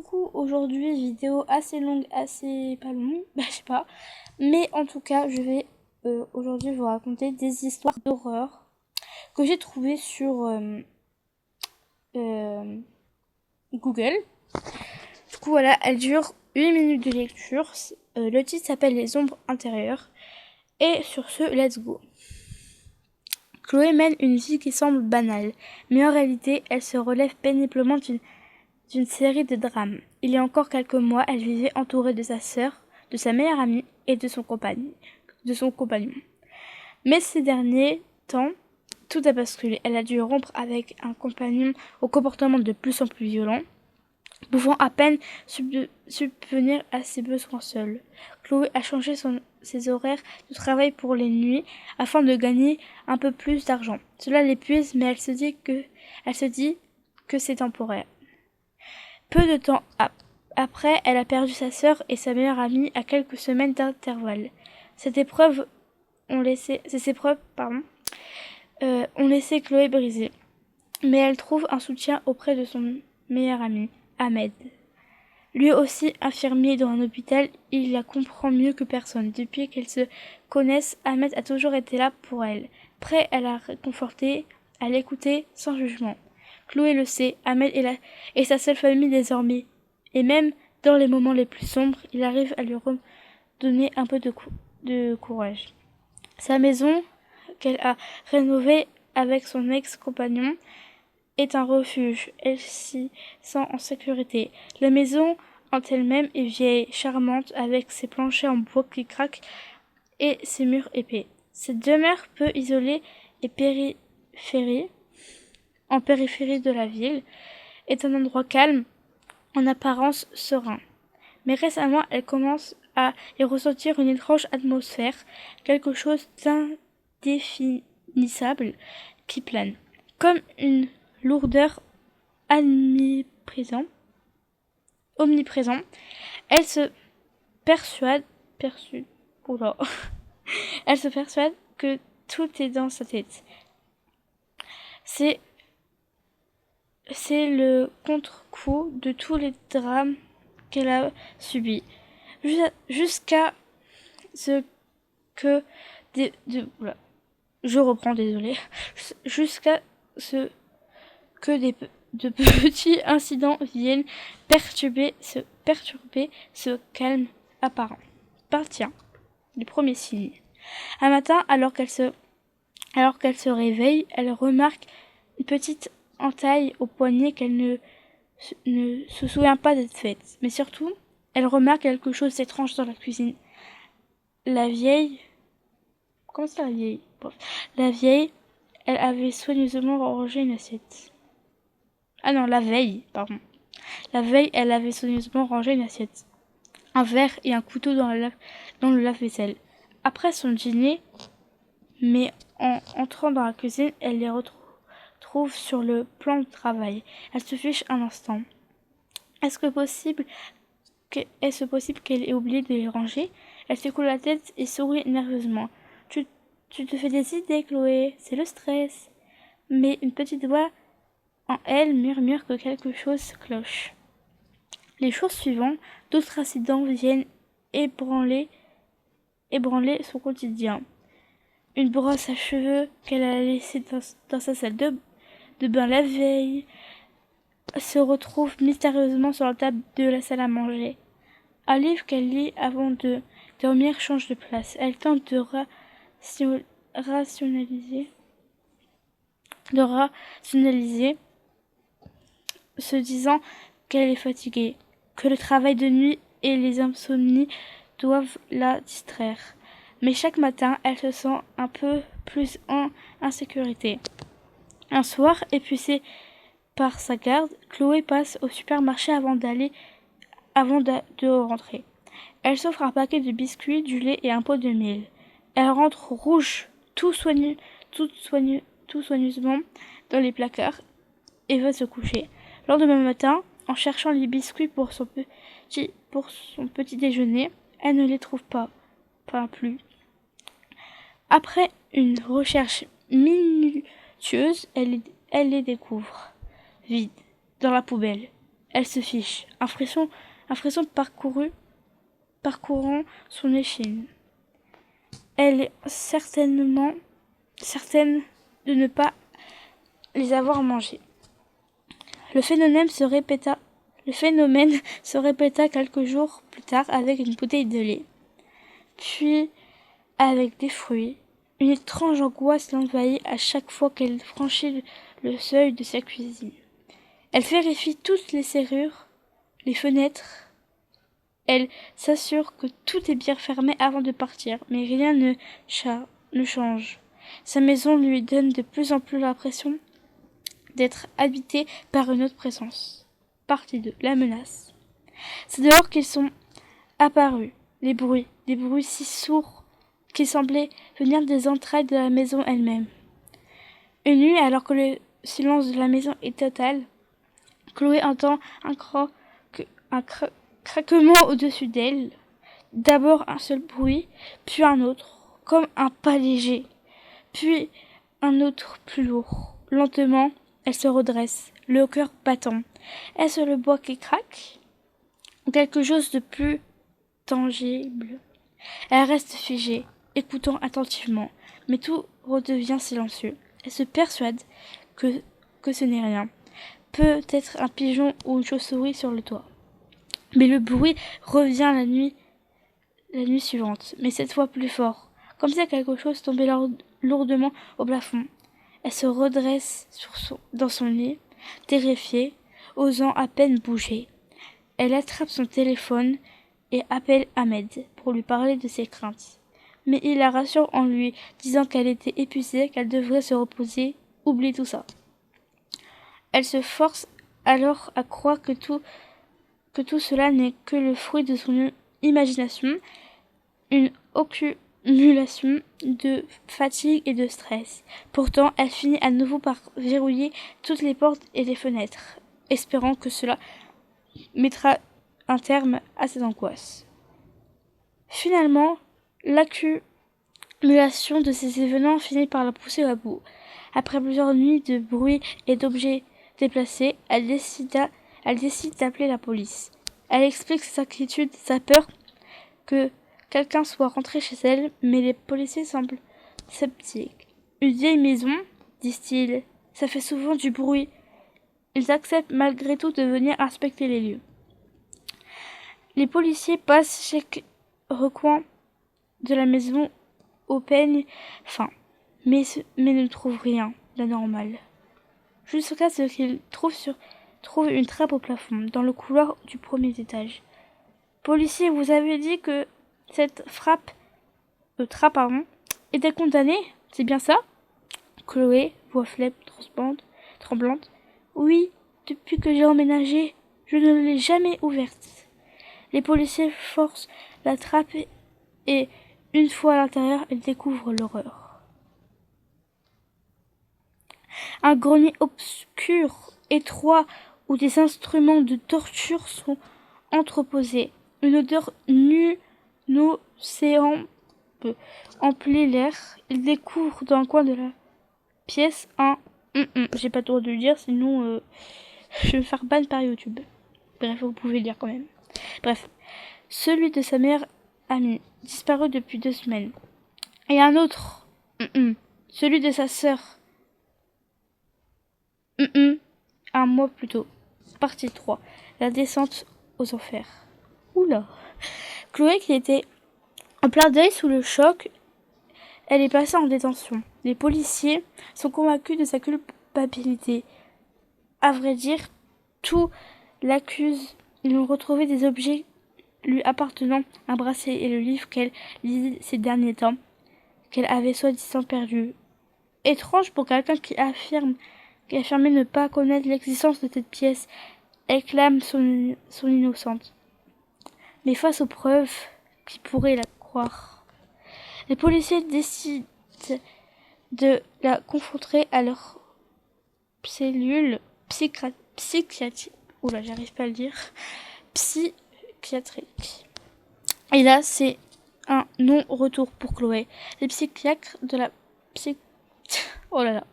coucou, aujourd'hui vidéo assez longue, assez pas longue, je sais pas. Mais en tout cas, je vais aujourd'hui vous raconter des histoires d'horreur que j'ai trouvées sur Google. Du coup voilà, elle dure 8 minutes de lecture. Le titre s'appelle Les ombres intérieures. Et sur ce, let's go. Chloé mène une vie qui semble banale, mais en réalité, elle se relève péniblement d'une série de drames. Il y a encore quelques mois, elle vivait entourée de sa sœur, de sa meilleure amie et de son compagnon. Mais ces derniers temps, tout a basculé. Elle a dû rompre avec un compagnon au comportement de plus en plus violent, pouvant à peine subvenir à ses besoins seuls. Chloé a changé ses horaires de travail pour les nuits afin de gagner un peu plus d'argent. Cela l'épuise, mais elle se dit que c'est temporaire. Peu de temps après, elle a perdu sa sœur et sa meilleure amie à quelques semaines d'intervalle. Ces épreuves ont laissé Chloé brisée, mais elle trouve un soutien auprès de son meilleur ami, Ahmed. Lui aussi infirmier dans un hôpital, il la comprend mieux que personne. Depuis qu'elles se connaissent, Ahmed a toujours été là pour elle, prêt à la réconforter, à l'écouter sans jugement. Chloé le sait, Ahmed est sa seule famille désormais. Et même dans les moments les plus sombres, il arrive à lui redonner un peu de courage. Sa maison, qu'elle a rénovée avec son ex-compagnon, est un refuge. Elle s'y sent en sécurité. La maison en elle-même est vieille, charmante, avec ses planchers en bois qui craquent et ses murs épais. Cette demeure peu isolée et en périphérie de la ville, est un endroit calme, en apparence serein. Mais récemment, elle commence à y ressentir une étrange atmosphère, quelque chose d'indéfinissable qui plane, comme une lourdeur omniprésente. Elle se persuade, elle se persuade que tout est dans sa tête. C'est le contre-coup de tous les drames qu'elle a subis, jusqu'à ce que jusqu'à ce que de petits incidents viennent perturber ce calme apparent. Tiens, le premier signe. Un matin, alors qu'elle se réveille, elle remarque une petite entaille au poignet qu'elle ne se souvient pas d'être faite. Mais surtout, elle remarque quelque chose d'étrange dans la cuisine. La vieille, elle avait soigneusement rangé une assiette. La veille, elle avait soigneusement rangé une assiette, un verre et un couteau dans le lave-vaisselle. Après son dîner, mais en entrant dans la cuisine, elle les retrouve sur le plan de travail. Elle se fiche un instant. Est-ce possible qu'elle ait oublié de les ranger? Elle secoue la tête et sourit nerveusement. Tu te fais des idées, Chloé, c'est le stress. Mais une petite voix en elle murmure que quelque chose cloche. Les jours suivants, d'autres incidents viennent ébranler son quotidien. Une brosse à cheveux qu'elle a laissée dans sa salle de bain la veille se retrouve mystérieusement sur la table de la salle à manger. Un livre qu'elle lit avant de dormir change de place. Elle tente de rationaliser, se disant qu'elle est fatiguée, que le travail de nuit et les insomnies doivent la distraire. Mais chaque matin, elle se sent un peu plus en insécurité. Un soir, épuisée par sa garde, Chloé passe au supermarché avant de rentrer. Elle s'offre un paquet de biscuits, du lait et un pot de miel. Elle rentre rouge, tout soigneusement dans les placards et va se coucher. Le lendemain matin, en cherchant les biscuits pour son petit déjeuner, elle ne les trouve pas plus. Après une recherche minutieuse, elle les découvre, vides, dans la poubelle. Elle se fiche, un frisson parcourant son échine. Elle est certaine de ne pas les avoir mangés. Le phénomène se répéta quelques jours plus tard avec une bouteille de lait, puis avec des fruits. Une étrange angoisse l'envahit à chaque fois qu'elle franchit le seuil de sa cuisine. Elle vérifie toutes les serrures, les fenêtres. Elle s'assure que tout est bien fermé avant de partir, mais rien ne change. Sa maison lui donne de plus en plus l'impression d'être habitée par une autre présence. Partie 2. La menace. C'est dehors qu'ils sont apparus, des bruits si sourds qu'ils semblaient venir des entrailles de la maison elle-même. Une nuit, alors que le silence de la maison est total, Chloé entend un craquement au-dessus d'elle. D'abord un seul bruit, puis un autre, comme un pas léger, puis un autre plus lourd. Lentement, elle se redresse, le cœur battant. Est-ce le bois qui craque? Ou quelque chose de plus tangible? Elle reste figée, écoutant attentivement, mais tout redevient silencieux. Elle se persuade que ce n'est rien. Peut-être un pigeon ou une chauve-souris sur le toit. Mais le bruit revient la nuit suivante, mais cette fois plus fort, comme si quelque chose tombait lourdement au plafond. Elle se redresse dans son lit, terrifiée, osant à peine bouger. Elle attrape son téléphone et appelle Ahmed pour lui parler de ses craintes. Mais il la rassure en lui disant qu'elle était épuisée, qu'elle devrait se reposer. Oublie tout ça. Elle se force alors à croire que tout cela n'est que le fruit de son imagination, une accumulation de fatigue et de stress. Pourtant, elle finit à nouveau par verrouiller toutes les portes et les fenêtres, espérant que cela mettra un terme à ses angoisses. Finalement, l'accumulation de ces événements finit par la pousser à bout. Après plusieurs nuits de bruit et d'objets déplacés, elle décide d'appeler la police. Elle explique ses inquiétudes, sa peur que quelqu'un soit rentré chez elle, mais les policiers semblent sceptiques. Une vieille maison, disent-ils, ça fait souvent du bruit. Ils acceptent malgré tout de venir inspecter les lieux. Les policiers passent chaque recoin de la maison au peigne fin, mais ne trouvent rien d'anormal. Jusqu'à ce qu'ils trouvent une trappe au plafond, dans le couloir du premier étage. Policier, vous avez dit que cette trappe était condamnée, c'est bien ça? Chloé, voix faible, tremblante. Oui, depuis que j'ai emménagé, je ne l'ai jamais ouverte. Les policiers forcent la trappe et, une fois à l'intérieur, ils découvrent l'horreur. Un grenier obscur, étroit, où des instruments de torture sont entreposés. Une odeur nauséante emplit l'air. Il découvre dans un coin de la pièce un... J'ai pas le droit de le dire, sinon je vais me faire ban par YouTube. Bref, vous pouvez le dire quand même. Bref, celui de sa meilleure amie, disparu depuis 2 semaines. Et un autre, celui de sa sœur, un mois plus tôt. Partie 3, la descente aux enfers. Oula. Chloé, qui était en plein deuil sous le choc, elle est passée en détention. Les policiers sont convaincus de sa culpabilité. À vrai dire, tout l'accuse. Ils ont retrouvé des objets lui appartenant, un bracelet et le livre qu'elle lisait ces derniers temps, qu'elle avait soi-disant perdu. Étrange pour quelqu'un qui affirmait ne pas connaître l'existence de cette pièce. Elle clame son innocence. Mais face aux preuves, qui pourraient la croire? Les policiers décident de la confronter à leur cellule psychiatrique. Oula, j'arrive pas à le dire. Psychiatrique. Et là, c'est un non-retour pour Chloé. Les psychiatres de la Oh là là.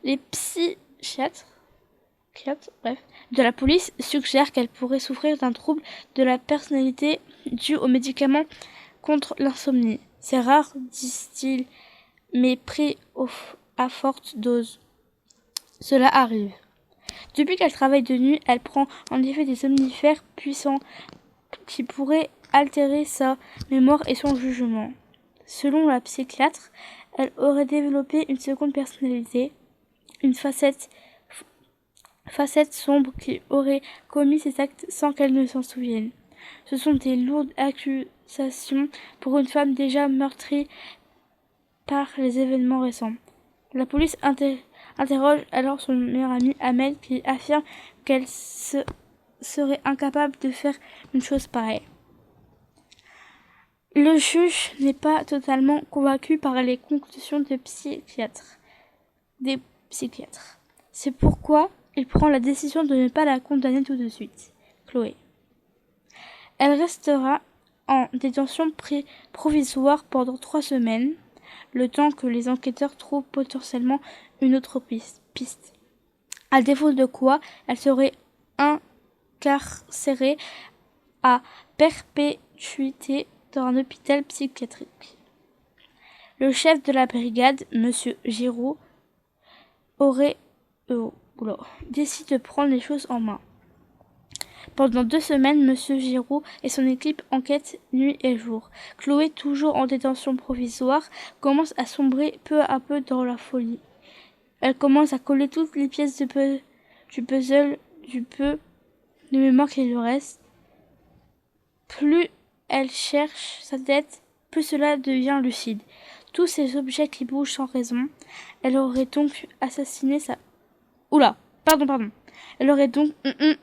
Les psychiatres bref, de la police suggère qu'elle pourrait souffrir d'un trouble de la personnalité dû aux médicaments contre l'insomnie. C'est rare, disent-ils, mais pris à forte dose. Cela arrive. Depuis qu'elle travaille de nuit, elle prend en effet des somnifères puissants qui pourraient altérer sa mémoire et son jugement. Selon la psychiatre, elle aurait développé une seconde personnalité, une facette sombre qui aurait commis ces actes sans qu'elle ne s'en souvienne. Ce sont des lourdes accusations pour une femme déjà meurtrie par les événements récents. La police interroge alors son meilleur ami Ahmed qui affirme qu'elle serait incapable de faire une chose pareille. Le juge n'est pas totalement convaincu par les conclusions des psychiatres. C'est pourquoi il prend la décision de ne pas la condamner tout de suite. Chloé. Elle restera en détention provisoire pendant 3 semaines, le temps que les enquêteurs trouvent potentiellement une autre piste. À défaut de quoi, elle serait incarcérée à perpétuité dans un hôpital psychiatrique. Le chef de la brigade, M. Giraud, décide de prendre les choses en main. Pendant 2 semaines, M. Giraud et son équipe enquêtent nuit et jour. Chloé, toujours en détention provisoire, commence à sombrer peu à peu dans la folie. Elle commence à coller toutes les pièces du puzzle du peu de mémoire qu'il lui reste. Plus elle cherche sa tête, plus cela devient lucide. Tous ces objets qui bougent sans raison. Elle aurait donc assassiné sa... Elle aurait donc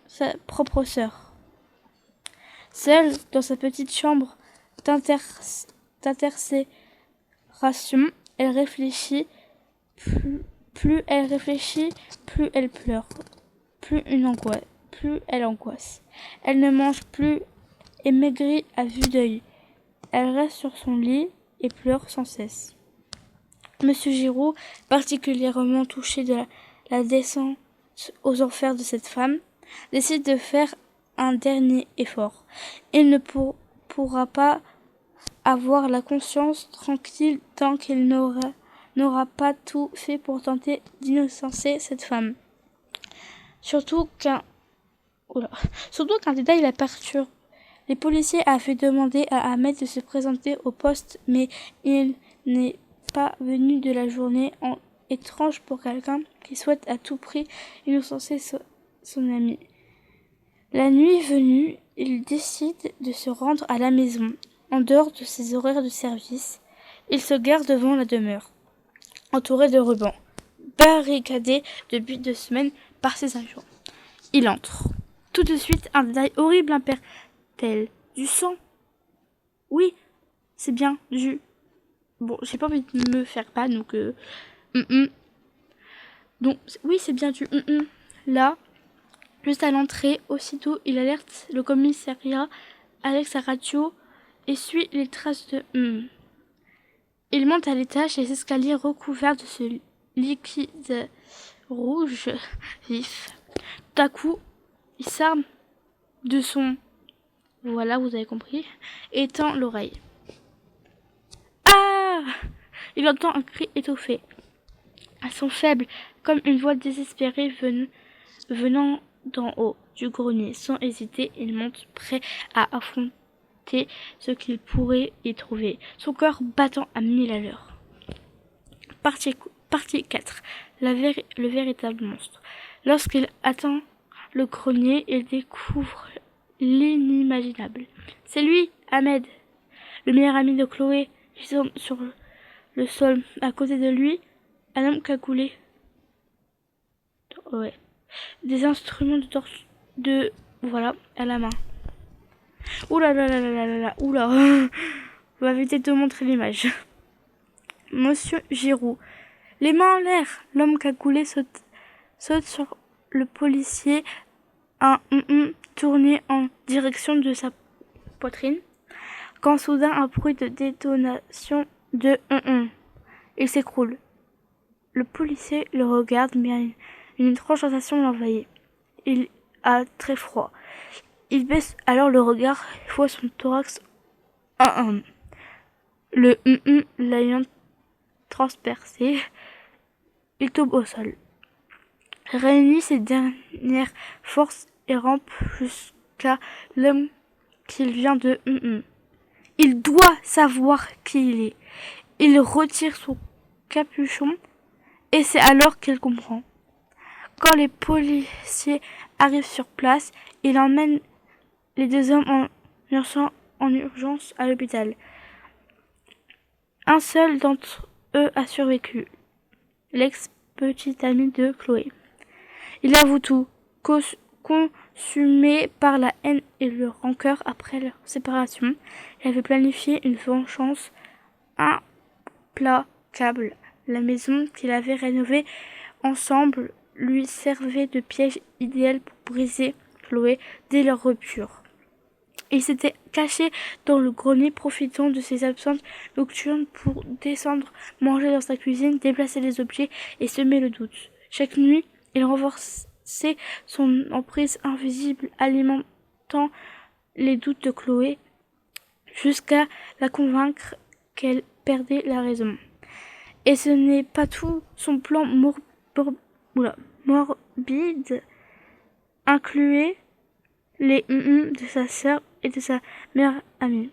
sa propre sœur. Seule dans sa petite chambre d'intercération, elle réfléchit. Plus elle réfléchit, plus elle pleure, plus elle angoisse. Elle ne mange plus et maigrit à vue d'œil. Elle reste sur son lit et pleure sans cesse. Monsieur Giraud, particulièrement touché de la descente aux enfers de cette femme, décide de faire un dernier effort. Il ne pourra pas avoir la conscience tranquille tant qu'il n'aura pas tout fait pour tenter d'innocencer cette femme. Surtout qu'un détail la perturbe. Les policiers avaient demandé à Ahmed de se présenter au poste, mais il n'est pas venu de la journée. Étrange pour quelqu'un qui souhaite à tout prix innocencer son ami. La nuit venue, il décide de se rendre à la maison. En dehors de ses horaires de service, il se gare devant la demeure, entouré de rubans, barricadé depuis 2 semaines par ses agents. Il entre. Tout de suite, un détail horrible interpelle. Du sang. Oui, c'est bien du... Bon, j'ai pas envie de me faire pas, donc... Donc, oui, c'est bien du... Là, juste à l'entrée, aussitôt, il alerte le commissariat avec sa radio et suit les traces de... Il monte à l'étage et les escaliers recouverts de ce liquide rouge vif. Tout à coup, il s'arme de son... Voilà, vous avez compris. Et tend l'oreille. Ah! Il entend un cri étouffé. Un son faible, comme une voix désespérée venant d'en haut du grenier. Sans hésiter, il monte prêt à affronter ce qu'il pourrait y trouver. Son cœur battant à 1000 à l'heure. Partie 4. Le véritable monstre. Lorsqu'il atteint le grenier, il découvre l'inimaginable. C'est lui, Ahmed, le meilleur ami de Chloé, gisant sur le sol. À côté de lui, un homme cagoulé. Ouais. Des instruments voilà, à la main. Oula là là là là là là, oula. On va éviter de montrer l'image. Monsieur Giroud. Les mains en l'air. L'homme cagoulé saute sur le policier, un tourné en direction de sa poitrine, quand soudain un bruit de détonation de il s'écroule. Le policier le regarde, mais une étrange sensation l'envahit. il a très froid. Il baisse alors le regard, voit son thorax. Le l'ayant transpercé, il tombe au sol. Réunit ses dernières forces et rampe jusqu'à l'homme qu'il vient de. Il doit savoir qui il est. Il retire son capuchon et c'est alors qu'il comprend. Quand les policiers arrivent sur place, il emmène les deux hommes en urgence à l'hôpital. Un seul d'entre eux a survécu, l'ex-petit ami de Chloé. Il avoue tout, consumé par la haine et le rancœur après leur séparation. Il avait planifié une vengeance implacable. La maison qu'il avait rénovée ensemble lui servait de piège idéal pour briser Chloé dès leur rupture. Il s'était caché dans le grenier, profitant de ses absences nocturnes pour descendre, manger dans sa cuisine, déplacer les objets et semer le doute. Chaque nuit, il renforçait son emprise invisible, alimentant les doutes de Chloé, jusqu'à la convaincre qu'elle perdait la raison. Et ce n'est pas tout, son plan morbide incluait les de sa sœur et de sa meilleure amie.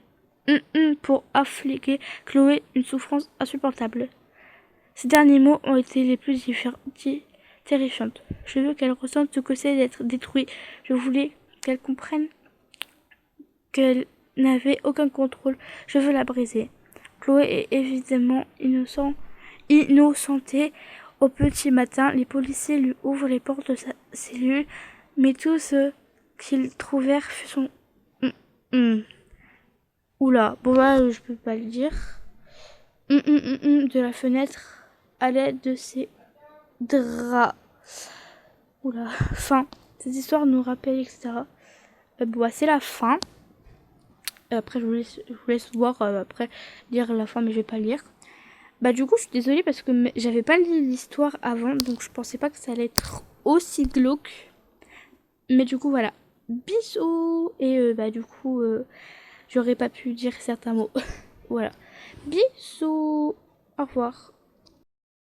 Pour affliger Chloé une souffrance insupportable. Ces derniers mots ont été les plus terrifiants. Je veux qu'elle ressente ce que c'est d'être détruite. Je voulais qu'elle comprenne qu'elle n'avait aucun contrôle. Je veux la briser. Chloé est évidemment innocentée. Au petit matin, les policiers lui ouvrent les portes de sa cellule, mais tout ce qu'ils trouvèrent fut son... Oula, bon là, je peux pas le dire. De la fenêtre à l'aide de ses draps. Oula, fin. Cette histoire nous rappelle, etc. Bon, c'est la fin. Après, je vous laisse voir, après, lire la fin, mais je vais pas lire. Bah, du coup, je suis désolée parce que j'avais pas lu l'histoire avant, donc je pensais pas que ça allait être aussi glauque. Mais du coup, voilà. Bisous. Et bah, du coup, j'aurais pas pu dire certains mots. Voilà. Bisous. Au revoir.